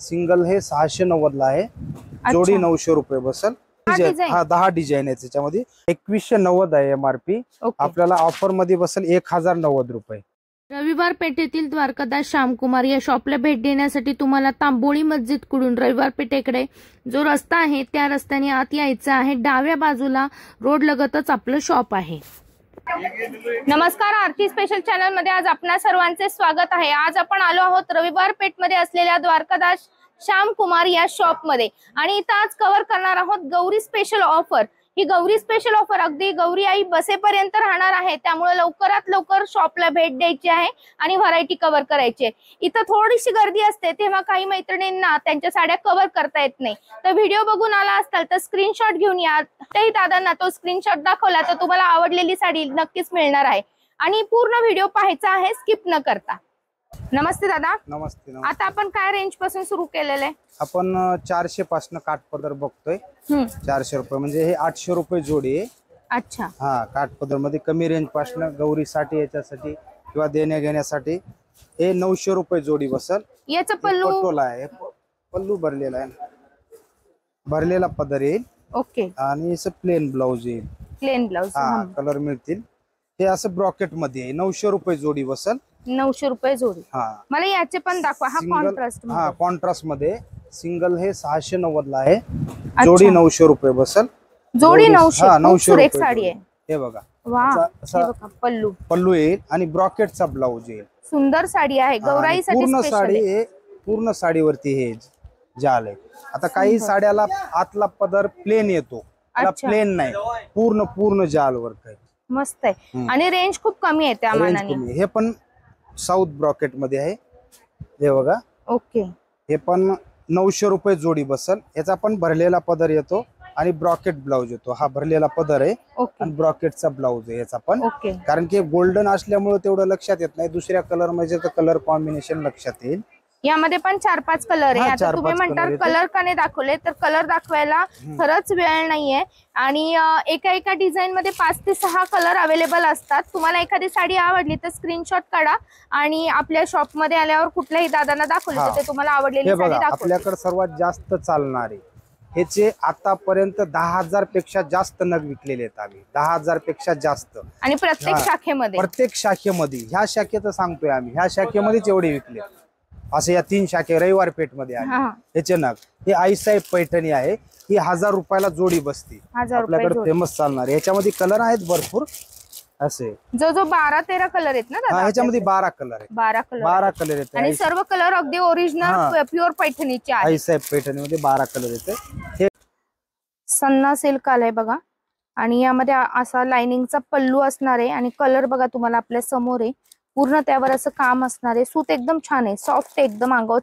Single हे 690 ला आहे, जोडी 900 रुपये बसल। हा 10 डिझाईन आहे त्याच्यामध्ये, 2190 आहे MRP, आपल्याला ऑफर मध्ये बसल 1090 रुपये। रविवार पेठेतील द्वारकादास श्यामकुमार या शॉपला भेट देण्यासाठी तुम्हाला तांबोळी मस्जिद कडून रविवार पेठेकडे जो रस्ता आहे त्या रस्त्याने आत यायचं आहे। डाव्या बाजूला रोड लगतच आपलं शॉप आहे। नमस्कार, आरती स्पेशल चॅनल मध्ये आज आपणा सर्वांचे स्वागत आहे। आज आपण आलो आहोत रविवार पेठ मध्ये असलेल्या द्वारकादास श्यामकुमार या शॉप मध्ये आणि इथं आज कव्हर करणार आहोत गौरी स्पेशल ऑफर। ही गौरी स्पेशल ऑफर अगदी गौरी आई बसेपर्यंत राहणार आहे, त्यामुळे लवकरात लवकर शॉपला भेट द्यायची आहे आणि व्हरायटी कव्हर करायची आहे। इथं थोडीशी गर्दी असते तेव्हा काही मैत्रिणींना त्यांच्या साड्या कव्हर करता येत नाही, तर व्हिडिओ बघून आला असताल तर स्क्रीनशॉट घेऊन या। त्याही दादांना तो स्क्रीनशॉट दाखवला तर तुम्हाला आवडलेली साडी नक्कीच मिळणार आहे आणि पूर्ण व्हिडिओ पाहायचा आहे स्किप न करता। नमस्ते दादा। नमस्ते। आता आपण काय रेंज पासून सुरू केलेलं आहे? आपण 400 पासून काठपदर बघतोय। 400 रुपये म्हणजे हे 800 रुपये जोडी आहे। अच्छा। हा, काठपदर मध्ये कमी रेंज पासून गौरीसाठी याच्यासाठी किंवा देण्या घेण्यासाठी हे 900 रुपये जोडी बसल। याचा पल्लू पटोला आहे, पल्लू भरलेला आहे, भरलेला पदर येईल। ओके। आणि असं प्लेन ब्लाउज येईल, प्लेन ब्लाउज। हा, कलर मिळतील। हे असं ब्रॉकेट मध्ये आहे, 900 रुपये जोडी बसल। 900 रुपये जोडी। हा, मला याचे पण दाखवा। हा कॉन्ट्रास्ट। हा, कॉन्ट्रास्ट मध्ये सिंगल हे 690 ला आहे, जोडी 900 रुपये बसल। जोडी 900। हा, 900 रुपये साडी आहे। हे बघा, वाह, हे बघा पल्लू, पल्लू येईल आणि ब्रॉकेटचा ब्लाउज येईल। सुंदर साडी आहे, गौराईसाठी पूर्ण स्पेशल साडी आहे। हे पूर्ण साडीवरती हे जाल आहे। आता काही साड्याला आतला पदर प्लेन येतो, प्लेन नाही, पूर्ण जाल वर्क आहे। मस्त आहे आणि रेंज खूप कमी आहे त्या मानाने। हे पण साऊथ ब्रॉकेट मध्ये आहे, हे बघा। ओके। हे पण 900 रुपये जोडी बसल। याचा पण भरलेला पदर येतो आणि ब्रॉकेट ब्लाउज येतो। हा भरलेला पदर आहे आणि ब्रॉकेटचा ब्लाउज आहे याचा पण, कारण की गोल्डन असल्यामुळे तेवढं लक्षात येत नाही, दुसऱ्या कलर मध्ये कलर कॉम्बिनेशन लक्षात येईल। यामध्ये पण 4-5 कलर आहे। आता तुम्ही म्हणतात कलर का नाही दाखवले, तर कलर दाखवायला खरंच वेळ नाहीये आणि एका डिझाईन मध्ये 5 ते 6 कलर अवेलेबल असतात। तुम्हाला एखादी साडी आवडली तर स्क्रीनशॉट काढा आणि आपल्या शॉप मध्ये आल्यावर कुठल्याही दादांना दाखवले तर ते तुम्हाला आवडलेली साडी दाखवा। आपल्याकडे सर्वात जास्त चालणारे ह्याचे आतापर्यंत 10,000 पेक्षा जास्त नग विकलेले आहेत आम्ही, 10,000 पेक्षा जास्त। आणि प्रत्येक शाखेमध्ये ह्या शाखेचं सांगतोय आम्ही, ह्या शाखेमध्येच एवढे विकले। असे या 3 शाखे रविवार पेठ मध्ये आहे। ह्याचे नग हे आईसाहेब पैठणी आहे, ही 1000 रुपयाला जोडी बसते, आपल्याकडे फेमस चालणार। याच्यामध्ये कलर आहेत भरपूर, असे जो 12-13 कलर आहेत ना दादा? ह्याच्यामध्ये 12 कलर आहेत। 12 कलर आहेत आणि सर्व कलर अगदी ओरिजिनल प्युअर पैठणीचे आहेत। आईसाहेब पैठणी मध्ये 12 कलर येते। हे सन्ना सिल्क आलाय बघा आणि यामध्ये असा लाइनिंगचा पल्लू असणार आहे आणि कलर बघा तुम्हाला आपल्या समोर आहे, पूर्ण त्यावर असं काम असणार आहे। सूत एकदम छान आहे, सॉफ्ट एकदम, अंगावर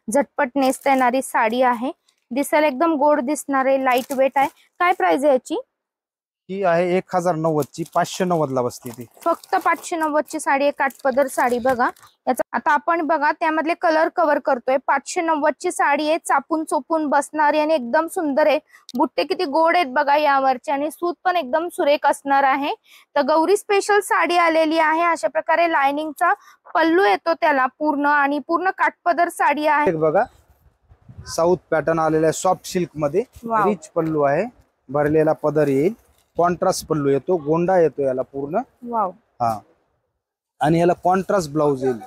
झटपट नेसता येणारी साडी आहे। दिसायला एकदम गोड दिसणार आहे, लाईट वेट आहे। काय प्राइस आहे याची? ही आहे 1090 ची, 590 ला बसते ती। फक्त 590 ची साडी आहे, काठपदर साडी बघा। याचा आता आपण बघा त्यामधले कलर कव्हर करतोय। 590 ची साडी आहे, चापून चोपून बसणारी आणि एकदम सुंदर आहे। बुट्टे किती गोड आहेत बघा यावरचे आणि सूत पण एकदम सुरेख असणार आहे। तर गौरी स्पेशल साडी आलेली आहे। अशा प्रकारे लाइनिंगचा पल्लू येतो त्याला पूर्ण आणि पूर्ण काठपदर साडी आहे बघा। साऊथ पॅटर्न आलेला आहे, सॉफ्ट सिल्क मध्ये, रिच पल्लू आहे, भरलेला पदर येईल, कॉन्ट्रास्ट पल्लू येतो, गोंडा येतो याला पूर्ण। वाव। हा, आणि याला कॉन्ट्रास्ट ब्लाउज येईल।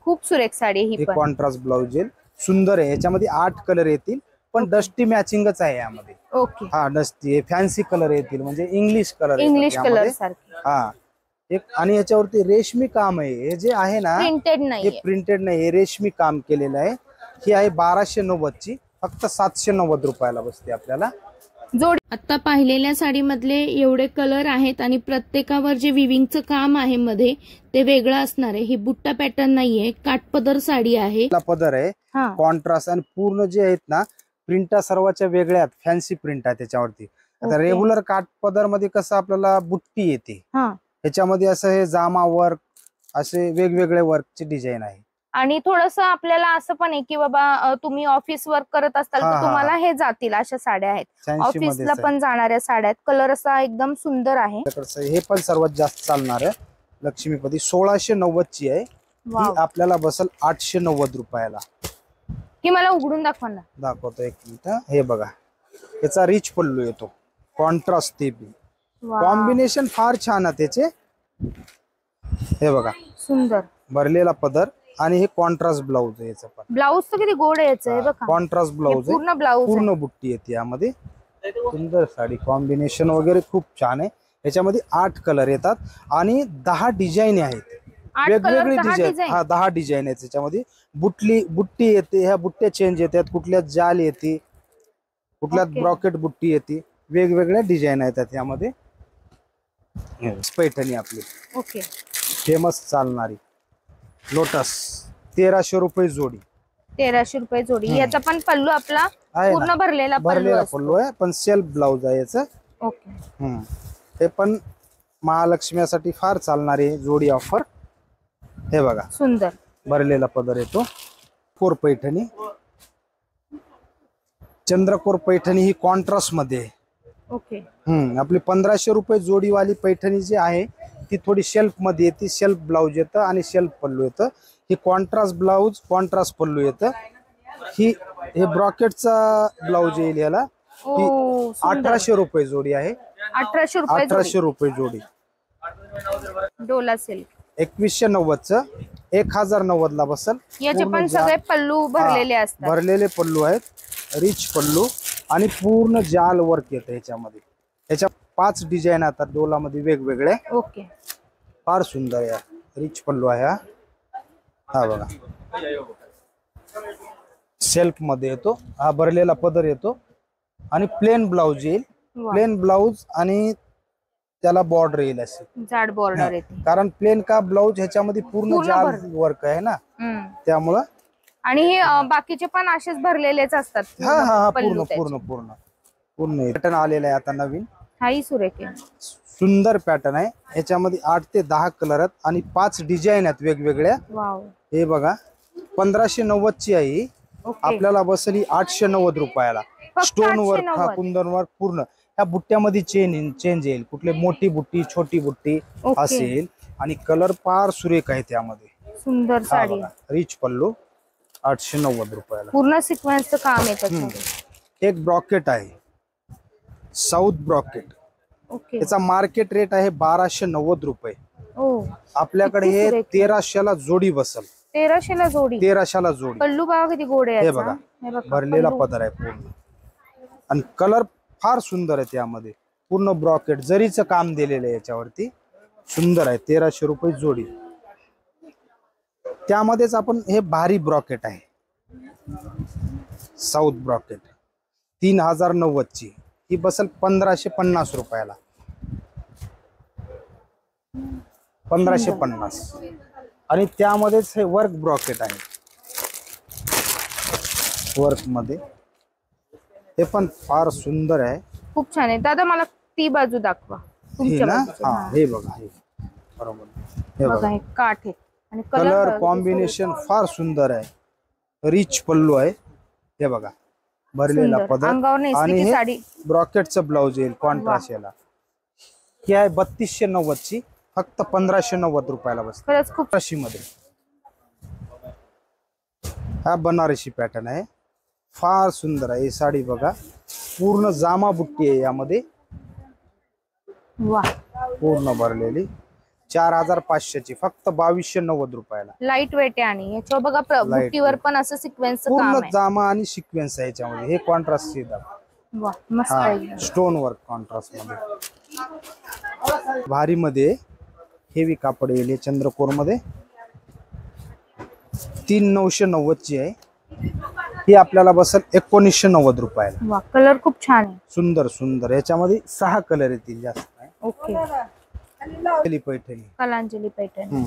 खूप सुरेख साडी ही पण, कॉन्ट्रास्ट ब्लाउज येईल, सुंदर आहे। याच्यामध्ये 8 कलर येतील, पण डस्टी मॅचिंगच आहे यामध्ये। ओके। हा, डस्टी फॅन्सी कलर येतील, म्हणजे इंग्लिश कलर सारखे। हा, एक आणि याच्यावरती रेशमी काम आहे। हे जे आहे ना, प्रिंटेड नाही, हे रेशमी काम केलेलं आहे। ही आहे 1290 ची, फक्त 790 रुपयाला बसते आपल्याला जोडी। आता पाहिलेल्या साडीमधले एवढे कलर आहेत आणि प्रत्येकावर जे विविंगचं काम आहे मध्ये ते वेगळं असणार आहे। ही बुट्टा पॅटर्न नाहीये, काठपदर साडी आहे, पदर आहे, कॉन्ट्रास्ट आणि पूर्ण जे आहेत ना प्रिंटा सर्वांच्या वेगळ्या आहेत, फॅन्सी प्रिंट आहे त्याच्यावरती। आता रेग्युलर काठपदर मध्ये कसं आपल्याला बुट्टी येते, ह्याच्यामध्ये असं हे जामा वर्क, असे वेगवेगळे वर्कचे डिझाईन आहे। आणि थोडस आपल्याला असं पण आहे की बाबा तुम्ही ऑफिस वर्क करत असाल तर तुम्हाला हे जातील, अशा साड्या आहेत, ऑफिसला पण जाणाऱ्या साड्या आहेत। कलर असा एकदम सुंदर आहे। हे पण सर्वात जास्त चालणार आहे, लक्ष्मीपती 1690 ची आहे, आपल्याला बसल 890 रुपयाला। ही मला उघडून दाखवा ना. दाखवतो एक मिनिट. हे बघा याचा रिच पल्लू येतो, कॉन्ट्रास्ट ते कॉम्बिनेशन फार छान आहे त्याचे. हे बघा सुंदर भरलेला पदर आणि हे कॉन्ट्रास्ट ब्लाऊज आहे याचं पण. ब्लाऊज तर किती गोड आहे याचं. हे बघा कॉन्ट्रास्ट ब्लाऊज आहे, पूर्ण ब्लाऊज पूर्ण बुट्टी येते यामध्ये. सुंदर साडी, कॉम्बिनेशन वगैरे खूप छान आहे. याच्यामध्ये 8 कलर येतात आणि 10 डिझाईन आहेत, वेगवेगळी डिझाईन. हा 10 डिझाईन आहेत त्याच्यामध्ये. बुट्टी येते, ह्या बुट्ट्या चेंज येतात, कुठल्यात जाल येते, कुठल्यात ब्रॉकेट बुट्टी येते, वेगवेगळ्या डिझाईन आहेत यामध्ये. पैठणी आपली ओके फेमस चालणारी लोटस 1300 रुपये जोडी. 1300 रुपये जोडी. याचा पण पल्लू आपला पूर्ण भरलेला पल्लू आहे, पण सेल्फ ब्लाऊज आहे याचं. ओके हे पण महालक्ष्मीसाठी फार चालणारी जोडी ऑफर. हे बघा सुंदर भरलेला पदर येतो. कोर पैठणी, चंद्रकोर पैठणी ही कॉन्ट्रास्ट मध्ये. ओके आपली 1500 रुपये जोडीवाली पैठणी जी आहे ती थोडी शेल्फ मध्ये येते. शेल्फ ब्लाऊज येतं आणि शेल्फ पल्लू येतं. ही कॉन्ट्रास्ट ब्लाऊज, कॉन्ट्रास्ट पल्लू येतं. हे ब्रॉकेटचा ब्लाऊज येईल याला. 1800 रुपये जोडी आहे. 1800 रुपये जोडी. डोला सिल्क 2190 1090 ला बसल. याचे पण सगळे पल्लू भरलेले असतात. भरलेले पल्लू आहेत, रिच पल्लू आणि पूर्ण जाल वर्क येतं याच्यामध्ये. याच्या 5 डिझाईन आता डोला मध्ये वेगवेगळे. ओके फार सुंदर आहे, रिच पल्लू आहे हा बघा. सेल्फ मध्ये येतो, हा भरलेला पदर येतो आणि प्लेन ब्लाऊज येईल. प्लेन ब्लाऊज आणि त्याला बॉर्डर येईल अशी जाड बॉर्डर येते. कारण प्लेन का ब्लाऊज ह्याच्यामध्ये पूर्ण जाल वर्क आहे ना, त्यामुळं. आणि हे बाकीचे पण असेच भरलेलेच असतात. हा पूर्ण पूर्ण पूर्ण पूर्ण पॅटर्न आलेला आहे आता नवीन. हाही सुरेख आहे, सुंदर पॅटर्न आहे. याच्यामध्ये 8 ते 10 कलर आहेत आणि 5 डिझाईन आहेत वेगवेगळ्या. हे बघा 1590 ची आहे. आपल्याला बसली 890 रुपयाला. स्टोन वर्क, हा कुंदन वर्क पूर्ण. या बुट्ट्यामध्ये चेंज येईल, कुठले मोठी बुट्टी, छोटी बुट्टी असेल. आणि कलर फार सुरेख आहे त्यामध्ये. सुंदर साडी, रिच पल्लू 890 रुपयाला. पूर्ण सिक्वेन्सचं काम येतं. एक ब्रॉकेट आहे, साऊथ ब्रॉकेट. त्याचा मार्केट रेट आहे 1290 रुपये. आपल्याकडे हे 1300 ला जोडी बसल. 1300 ला जोडी. 1300 ला जोडी. पल्लू बघा किती गोड आहे. हे बघा भरलेला पदर आहे पूर्ण आणि कलर फार सुंदर आहे. त्यामध्ये पूर्ण ब्रॉकेट जरीचं काम दिलेलं आहे याच्यावरती. सुंदर आहे. 1300 रुपये जोडी. त्यामध्येच आपण हे भारी ब्रॉकेट आहे, साऊथ ब्रॉकेट 3090 ची. ही बसल 1550 रुपयाला. 1550. आणि त्यामध्येच हे वर्क ब्रॉकेट आहे, वर्क मध्ये. हे पण फार सुंदर आहे, खूप छान आहे. दादा मला ती बाजू दाखवा. हे बघा, हे बरोबर. हे बघा हे काठ आहे आणि कलर कॉम्बिनेशन फार सुंदर आहे. रिच पल्लू आहे. हे बघा भरलेला पदर आणि हे ब्रॉकेटचं ब्लाऊज येईल कॉन्ट्रास्ट याला. ही आहे 3290 ची, फक्त 1590 रुपयाला बस. खरंच खूप राशी मध्ये. हा बनारसी पॅटर्न आहे, फार सुंदर आहे. ही साडी बघा पूर्ण जामा बुट्टी आहे यामध्ये. पूर्ण भरलेली 4500 ची, फक्त 2290 रुपयाला. लाईट वेट आहे आणि याच्यावर बघा बुट्टीवर पण असं सिक्वेन्स काम आहे. पूर्ण जामा आणि सिक्वेन्स आहे याच्यामध्ये. हे कॉन्ट्रास्ट सीधा स्टोन वर्क कॉन्ट्रास्ट मध्ये. भारी मध्ये हेवी कापड येईल चंद्रकोर मध्ये. 3990 ची आहे. ही आपल्याला बसल 1990 रुपयाला. कलर खूप छान आहे, सुंदर सुंदर. याच्यामध्ये 6 कलर येतील जास्त. ओके पैठणी, कलांजली पैठणी.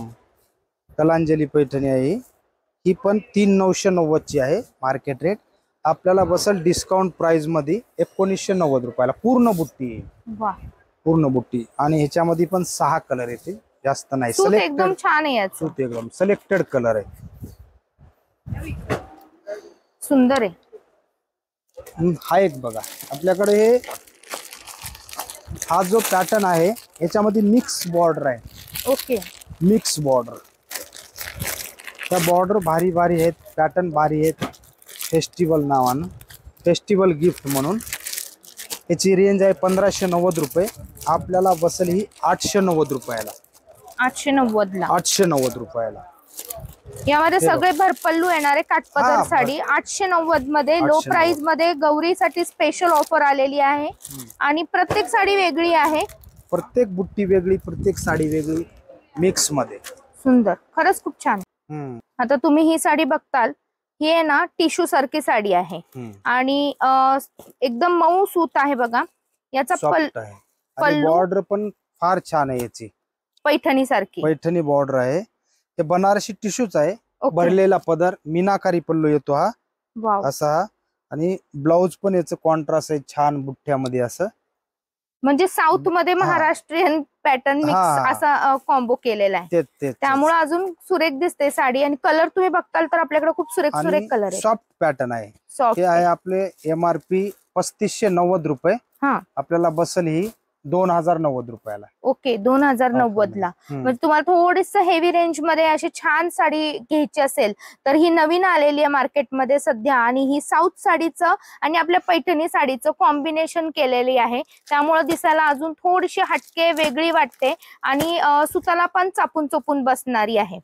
कलांजली पैठणी आहे. ही पण 3990 ची आहे मार्केट रेट. आपल्याला बसल डिस्काउंट प्राइस मध्ये 1990 रुपयाला. पूर्ण बुट्टी आहे, पूर्ण बुट्टी. आणि ह्याच्यामध्ये पण 6 कलर येते, जास्त नाही. एकदम छान आहे याचं. सूत एकदम सिलेक्टेड कलर आहे, सुंदर आहे. हा एक बघा आपल्याकडे हे हा जो पॅटर्न आहे याच्यामध्ये मिक्स बॉर्डर आहे. Okay mix border. त्या बॉर्डर भारी भारी आहेत, पॅटर्न भारी आहेत. फेस्टिवल नावानं, फेस्टिवल गिफ्ट म्हणून. याची रेंज आहे 1590 रुपये. आपल्याला बसेल ही 890 रुपयाला. 890 ला. 890 रुपयाला. यामध्ये सगळे भरपल्लू येणारे काठपदर साडी 890 मध्ये लो प्राइस मध्ये गौरीसाठी स्पेशल ऑफर आलेली आहे. आणि प्रत्येक साडी वेगळी आहे, प्रत्येक बुट्टी वेगळी, प्रत्येक साडी वेगळी, मिक्स मध्ये. सुंदर, खरंच खूप छान. आता तुम्ही ही साडी बघताल, ही आहे ना टिश्यू सारखी साडी आहे आणि एकदम मऊ सूत आहे बघा. याचा बॉर्डर पण फार छान आहे. याची पैठणी सारखी पैठणी बॉर्डर आहे. हे बनारसी टिश्यूच आहे. भरलेला पदर, मीनाकारी पल्लू येतो हा असा. आणि ब्लाउज पण याचं कॉन्ट्रास्ट आहे छान बुट्ट्यामध्ये असं. म्हणजे साऊथ मध्ये महाराष्ट्रीयन पॅटर्न मिक्स असा कॉम्बो केलेला आहे. त्यामुळे अजून सुरेख दिसते साडी. आणि कलर तुम्ही बघताल तर आपल्याकडे खूप सुरेख कलर आहे. सॉफ्ट पॅटर्न आहे. हे आहे आपले MRP 3590 रुपये. आपल्याला बसल ही 2090 रुपयाला. ओके, 2090 ला. म्हणजे तुम्हाला थोडीस हेवी रेंज मध्ये अशी छान साडी घ्यायची असेल तर ही नवीन आलेली आहे मार्केटमध्ये सध्या. आणि ही साऊथ साडीचं आणि आपल्या पैठणी साडीचं कॉम्बिनेशन केलेली आहे. त्यामुळे दिसायला अजून थोडीशी हटके वेगळी वाटते आणि सुताला पण चापून चोपून बसणारी आहे.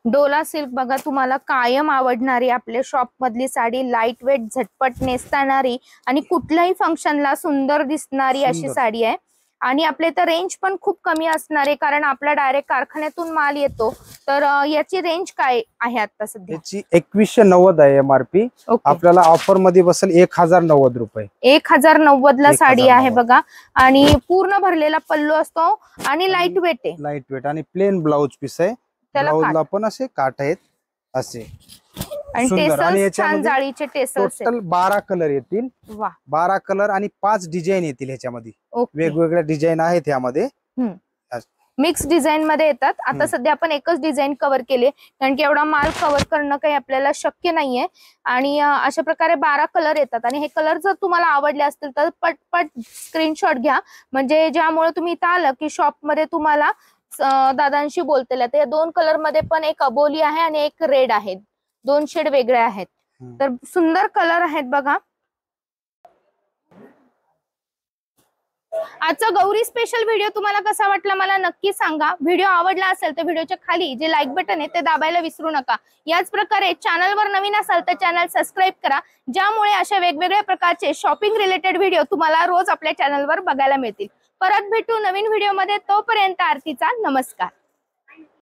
डोला सिल्क बघा, तुम्हाला कायम आवडणारी आपल्या शॉप मधली साडी. लाईट वेट, झटपट नेसता येणारी आणि कुठल्याही फंक्शनला सुंदर दिसणारी अशी साडी आहे. आणि आपल्या इथं रेंज पण खूप कमी असणार आहे, कारण आपला डायरेक्ट कारखान्यातून माल येतो. तर याची रेंज काय आहे आता सध्या? याची 2190 आहे MRP. आपल्याला ऑफर मध्ये बसेल 1090 रुपये. 1090 ला साडी आहे बघा. आणि पूर्ण भरलेला पल्लू असतो आणि लाईट वेट आहे. लाईट वेट आणि प्लेन ब्लाउज पीस आहे. ब्लाउजला पण असे काठ आहेत असे. आणि जाळीचे टेसल्स. टोटल 12 कलर येतील. 12 कलर आणि 5 डिझाईन येतील ह्याच्यामध्ये. वेगवेगळ्या डिझाईन आहेत यामध्ये. मिक्स डिझाईन मध्ये येतात. आता सध्या आपण एकच डिझाईन कव्हर केले, कारण की एवढा माल कव्हर करणं काही आपल्याला शक्य नाहीये. आणि अशा प्रकारे 12 कलर येतात. आणि हे कलर जर तुम्हाला आवडले असतील तर पटपट स्क्रीनशॉट घ्या. म्हणजे ज्यामुळे तुम्ही इथं आलं की शॉप मध्ये तुम्हाला दादांशी बोलतेला. तर या 2 कलर मध्ये पण एक अबोली आहे आणि एक रेड आहे. 2 शेड वेगळे आहेत. तर सुंदर कलर आहेत बघा. आजचा गौरी स्पेशल व्हिडिओ तुम्हाला कसा वाटला मला नक्की सांगा. व्हिडिओ आवडला असेल तर व्हिडिओच्या खाली जे लाईक बटन आहे ते दाबायला विसरू नका. याच प्रकारे चॅनलवर नवीन असाल तर चॅनल सबस्क्राईब करा, ज्यामुळे अशा वेगवेगळ्या प्रकारचे शॉपिंग रिलेटेड व्हिडिओ तुम्हाला रोज आपल्या चॅनलवर बघायला मिळतील. परत भेटू नवीन व्हिडिओ मध्ये. तोपर्यंत आरतीचा नमस्कार.